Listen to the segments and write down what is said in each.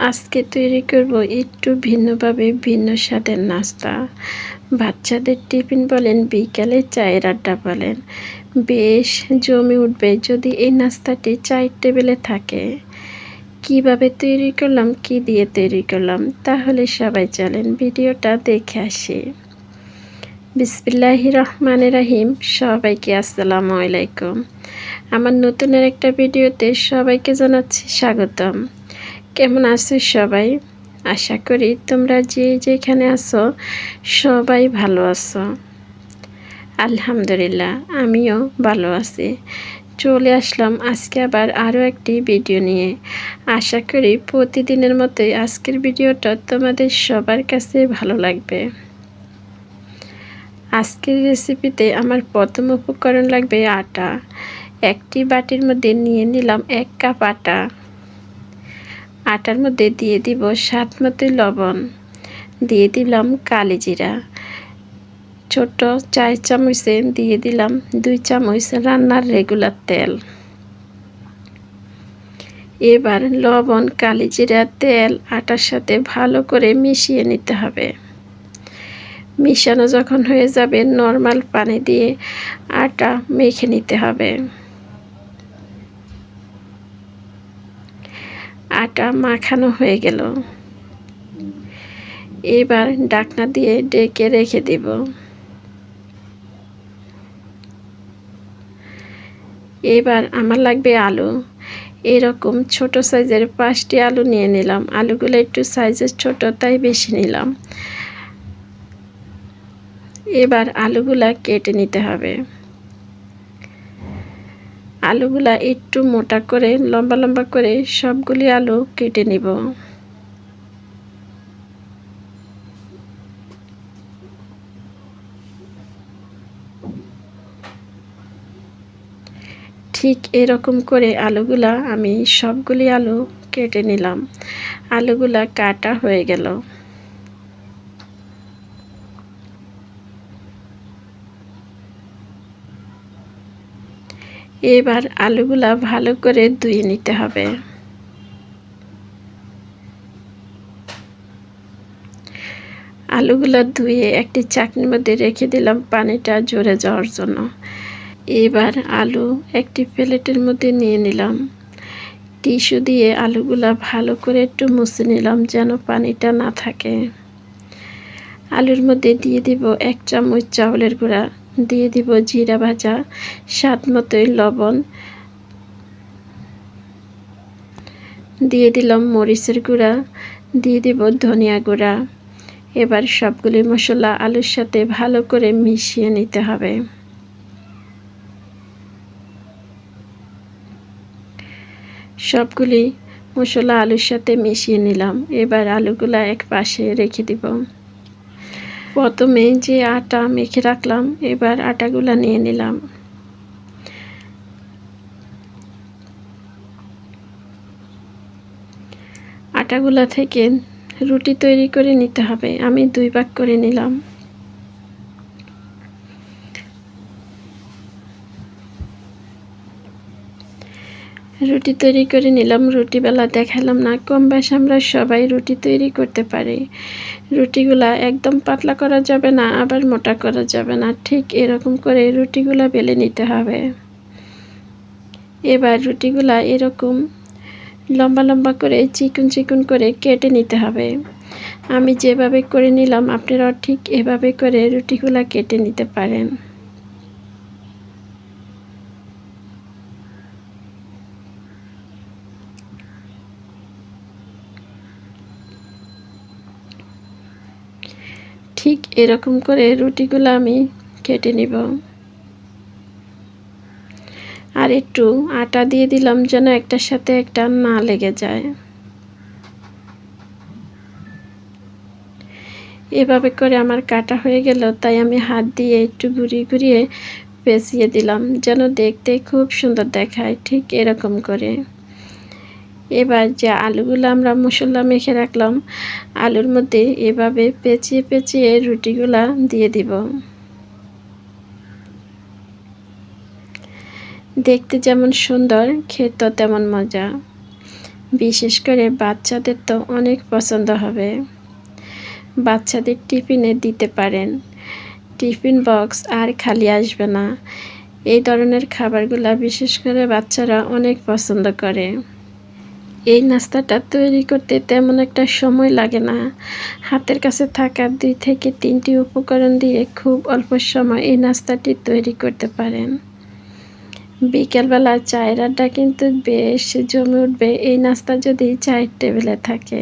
আজকে তৈরি করব একটু ভিন্নভাবে ভিন্ন স্বাদের নাস্তা। বাচ্চাদের টিফিন বলেন, বিকালে চায়ের আড্ডা বলেন, বেশ জমে উঠবে যদি এই নাস্তাটি চায়ের টেবিলে থাকে। কিভাবে তৈরি করলাম, কি দিয়ে তৈরি করলাম, তাহলে সবাই চলেন ভিডিওটা দেখে আসি। বিসমিল্লাহির রহমানির রহিম। সবাইকে আসসালামু আলাইকুম। আমার নতুন একটা ভিডিওতে সবাইকে জানাচ্ছি স্বাগতম। কেমন আছো সবাই? আশা করি তোমরা যে যেখানে আছো সবাই ভালো আছো। আলহামদুলিল্লাহ, আমিও ভালো আছি। চলে আসলাম আজকে আবার আরও একটি ভিডিও নিয়ে। আশা করি প্রতিদিনের মতোই আজকের ভিডিওটা তোমাদের সবার কাছে ভালো লাগবে। আজকের রেসিপিতে আমার প্রথম উপকরণ লাগবে আটা। একটি বাটির মধ্যে নিয়ে নিলাম 1 কাপ আটা। আটার মধ্যে দিয়ে দিব স্বাদ মতো লবণ, দিয়ে দিলাম কালি জিরা, ছোট 4 চামচে দিয়ে দিলাম 2 চামচ রান্নার রেগুলার তেল। এবার লবণ, কালি জিরা, তেল আটার সাথে ভালো করে মিশিয়ে নিতে হবে। মিশানো যখন হয়ে যাবে নর্মাল পানি দিয়ে আটা মেখে নিতে হবে। আটা মাখানো হয়ে গেল। এবার ঢাকনা দিয়ে ঢেকে রেখে দেব। এবার আমার লাগবে আলু। এরকম ছোট সাইজের 5টি আলু নিয়ে নিলাম। আলুগুলো একটু সাইজের ছোট, তাই বেশি নিলাম। এবার আলুগুলা কেটে নিতে হবে। আলুগুলা একটু মোটা করে লম্বা লম্বা করে সবগুলি আলু কেটে নিব। ঠিক এরকম করে আলুগুলা আমি সবগুলি আলু কেটে নিলাম। আলুগুলা কাটা হয়ে গেল। এবার আলুগুলা ভালো করে ধুয়ে নিতে হবে। আলুগুলা ধুয়ে একটি চাকনির মধ্যে রেখে দিলাম পানিটা ঝরে যাওয়ার জন্য। এবার আলু একটি প্লেটের মধ্যে নিয়ে নিলাম। টিস্যু দিয়ে আলুগুলা ভালো করে একটু মুছে নিলাম যেন পানিটা না থাকে। আলুর মধ্যে দিয়ে দিব 1 চামচ চাউলের গুঁড়া, দিয়ে দিব জিরা ভাজা, স্বাদ মতোই লবণ, দিয়ে দিলাম মরিচের গুঁড়া, দিয়ে দিব ধনিয়া গুঁড়া। এবার সবগুলি মশলা আলুর সাথে ভালো করে মিশিয়ে নিতে হবে। সবগুলি মশলা আলুর সাথে মিশিয়ে নিলাম। এবার আলুগুলা এক পাশে রেখে দিব। প্রথমে যে আটা মেখে রাখলাম, এবার আটাগুলা নিয়ে নিলাম। আটাগুলা থেকে রুটি তৈরি করে নিতে হবে। আমি 2 ভাগ করে নিলাম। রুটি তৈরি করে নিলাম। রুটি বেলা দেখালাম না, কম বেশ আমরা সবাই রুটি তৈরি করতে পারি। রুটিগুলা একদম পাতলা করা যাবে না, আবার মোটা করা যাবে না। ঠিক এরকম করে রুটিগুলা বেলে নিতে হবে। এবার রুটিগুলা এরকম লম্বা লম্বা করে চিকন চিকন করে কেটে নিতে হবে। আমি যেভাবে করে নিলাম আপনারাও ঠিক এভাবে করে রুটিগুলা কেটে নিতে পারেন। ঠিক এরকম করে রুটিগুলো আমি কেটে নিব। আর একটু আটা দিয়ে দিলাম যেন একটার সাথে একটা না লেগে যায়। এভাবে করে আমার কাটা হয়ে গেল, তাই আমি হাত দিয়ে একটু ঘুরিয়ে ঘুরিয়ে পেঁচিয়ে দিলাম যেন দেখতে খুব সুন্দর দেখায়। ঠিক এরকম করে এবার যে আলুগুলো আমরা মশলা মেখে রাখলাম, আলুর মধ্যে এভাবে পেঁচিয়ে পেঁচিয়ে রুটিগুলা দিয়ে দিব। দেখতে যেমন সুন্দর, খেতেও তেমন মজা। বিশেষ করে বাচ্চাদের তো অনেক পছন্দ হবে। বাচ্চাদের টিফিনে দিতে পারেন। টিফিন বক্স আর খালি আসবে না। এই ধরনের খাবারগুলা বিশেষ করে বাচ্চারা অনেক পছন্দ করে। এই নাস্তাটা তৈরি করতে তেমন একটা সময় লাগে না। হাতের কাছে থাকা ২ থেকে ৩টি উপকরণ দিয়ে খুব অল্প সময় এই নাস্তাটি তৈরি করতে পারেন। বিকেলবেলা চায়ের আড্ডা কিন্তু বেশ জমে উঠবে এই নাস্তা যদি চায়ের টেবিলে থাকে।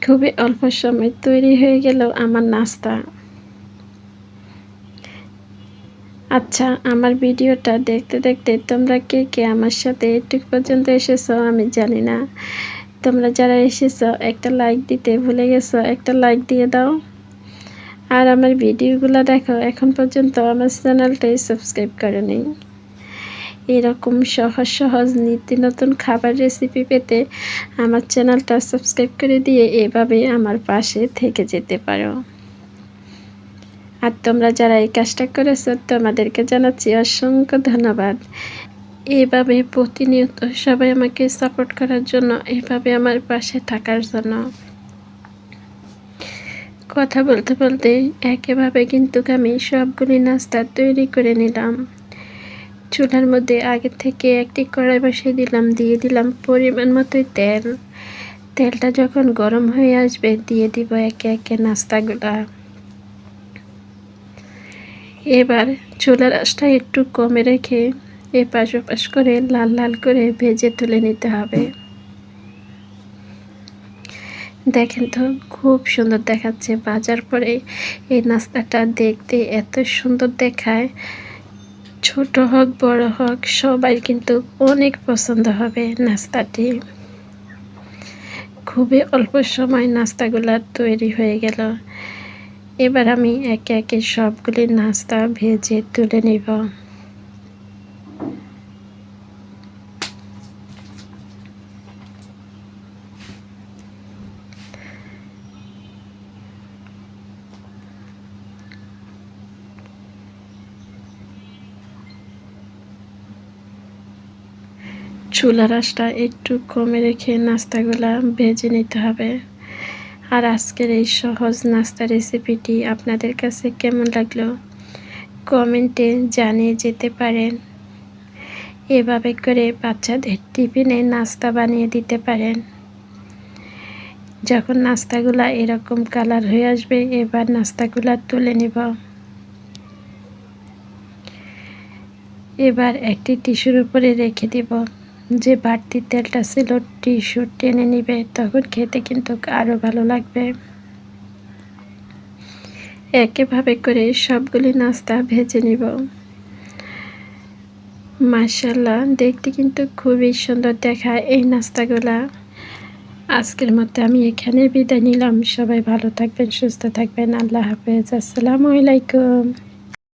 খুবই অল্প সময় তৈরি হয়ে গেল আমার নাস্তা। আচ্ছা, আমার ভিডিওটা দেখতে দেখতে তোমরা কে কে আমার সাথে এটুক পর্যন্ত এসেছো আমি জানি না। তোমরা যারা এসেছো একটা লাইক দিতে ভুলে গেছো, একটা লাইক দিয়ে দাও। আর আমার ভিডিওগুলো দেখো, এখন পর্যন্ত আমার চ্যানেলটাই সাবস্ক্রাইব করোনি। এরকম সহজ সহজ নিত্য নতুন খাবার রেসিপি পেতে আমার চ্যানেলটা সাবস্ক্রাইব করে দিয়ে এভাবে আমার পাশে থেকে যেতে পারো। আর তোমরা যারা এই কাজটা করেছো তোমাদেরকে জানাচ্ছি অসংখ্য ধন্যবাদ। এভাবে প্রতিনিয়ত সবাই আমাকে সাপোর্ট করার জন্য, এভাবে আমার পাশে থাকার জন্য। কথা বলতে বলতে একেভাবে কিন্তু আমি সবগুলি নাস্তা তৈরি করে নিলাম। চুলার মধ্যে আগে থেকে একটি কড়াই বসিয়ে দিলাম, দিয়ে দিলাম পরিমাণ মতোই তেল। তেলটা যখন গরম হয়ে আসবে দিয়ে দিব একে একে নাস্তাগুলা। এবার চুলার আঁচটা একটু কমে রেখে এপাশ ওপাশ করে লাল লাল করে ভেজে তুলে নিতে হবে। দেখেন তো খুব সুন্দর দেখাচ্ছে। ভাজার পরে এই নাস্তাটা দেখতে এত সুন্দর দেখায়, ছোট হোক বড় হোক সবাই কিন্তু অনেক পছন্দ হবে নাস্তাটি। খুবই অল্প সময় নাস্তাগুলা তৈরি হয়ে গেল। এবার আমি একে একে সবগুলি নাস্তা ভেজে তুলে নিব। চুলার আঁচটা একটু কমে রেখে নাস্তাগুলা ভেজে নিতে হবে। আর আজকের এই সহজ নাস্তা রেসিপিটি আপনাদের কাছে কেমন লাগলো কমেন্টে জানিয়ে যেতে পারেন। এভাবে করে বাচ্চাদের টিফিনে নাস্তা বানিয়ে দিতে পারেন। যখন নাস্তাগুলা এরকম কালার হয়ে আসবে এবার নাস্তাগুলা তুলে নেব। এবার একটি টিস্যুর উপরে রেখে দিব। যে বাড়তি তেলটা ছিল টিস্যু টেনে নিবে, তখন খেতে কিন্তু আরও ভালো লাগবে। একইভাবে করে সবগুলি নাস্তা ভেজে নিব। মাশাআল্লাহ, দেখতে কিন্তু খুবই সুন্দর দেখায় এই নাস্তাগুলা। আজকের মতো আমি এখানে বিদায় নিলাম। সবাই ভালো থাকবেন, সুস্থ থাকবেন। আল্লাহ হাফেজ। আসসালামু আলাইকুম।